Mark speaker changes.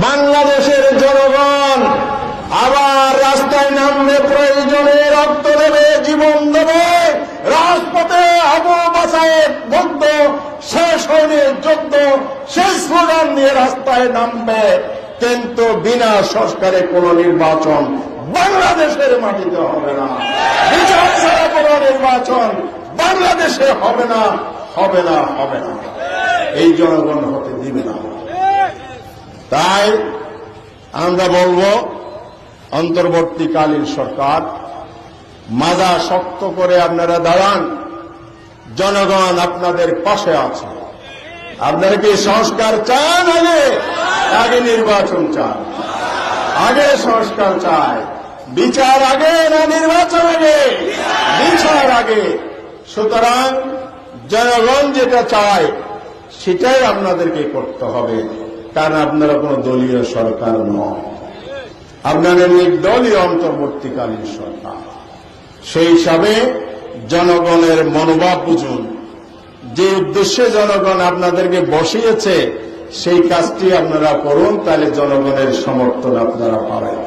Speaker 1: বাংলাদেশের জনগণ আবার রাস্তায় নামবে, প্রয়োজনে রক্ত দেবে, জীবন দেবে, রাজপথে আবু বাসায়ের যুদ্ধ শেষ হয়নি, যুদ্ধ শেষ স্লোগান নিয়ে রাস্তায় নামবে। কিন্তু বিনা সংস্কারে কোন নির্বাচন বাংলাদেশের মাটিতে হবে না, বিচার ছাড়া কোন নির্বাচন বাংলাদেশে হবে না, হবে না, হবে না। এই জনগণ হতে দিবে না। তাই আমরা বলবো, অন্তর্বর্তীকালীন সরকার মাজা শক্ত করে আপনারা দাঁড়ান, জনগণ আপনাদের পাশে আছে। আপনারা কি সংস্কার চান? আগে নির্বাচন চান? আগে সংস্কার চায়, বিচার আগে না নির্বাচন আগে? বিচার আগে। সুতরাং জনগণ যেটা চায় সেটাই আপনাদেরকে করতে হবে, কারণ আপনারা কোন দলীয় সরকার নন, আপনাদের নির্দলীয় অন্তর্বর্তীকালীন সরকার। সেই হিসাবে জনগণের মনোভাব বুঝুন, যে উদ্দেশ্যে জনগণ আপনাদেরকে বসিয়েছে সেই কাজটি আপনারা করুন, তাহলে জনগণের সমর্থন আপনারা পাবেন।